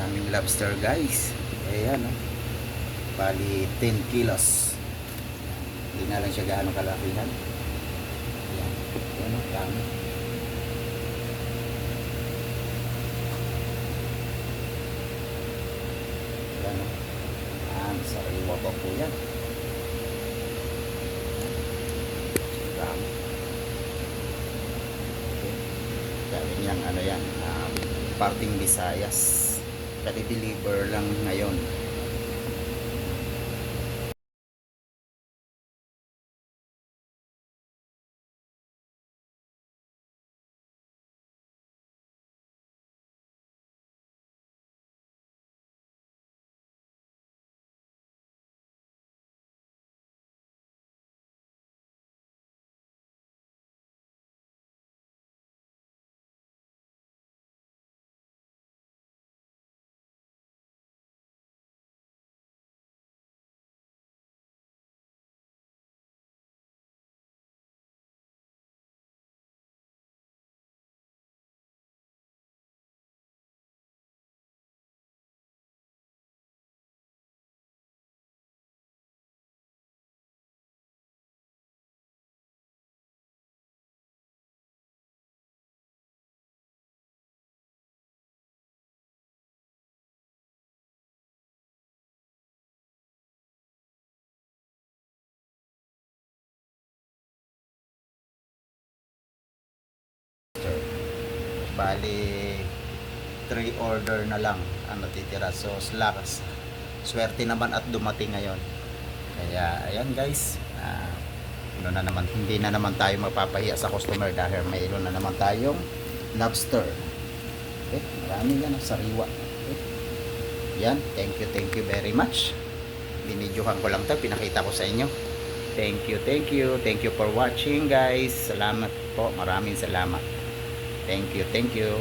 Daming lobster guys. Ayan oh. Bali 10 kilos. Hindi na lang siya gaano kalakihan. Ayan. Ayan oh, dami. Ayan oh. Ayan, sariwa pa po yan. Dami. Okay. Galing yan, ano yan, parting Visayas. Kadi-deliver lang ngayon. Bali 3 order na lang ang natitira. So slacks. Swerte naman at dumating ngayon. Kaya ayan guys, ano na naman, hindi na naman tayo mapapahiya sa customer dahil mayroon na naman tayong lobster. Okay, marami yan ang sariwa. Okay. Yan, thank you very much. Binidyohan ko lang 'to, pinakita ko sa inyo. Thank you for watching guys. Salamat po, maraming salamat. Thank you.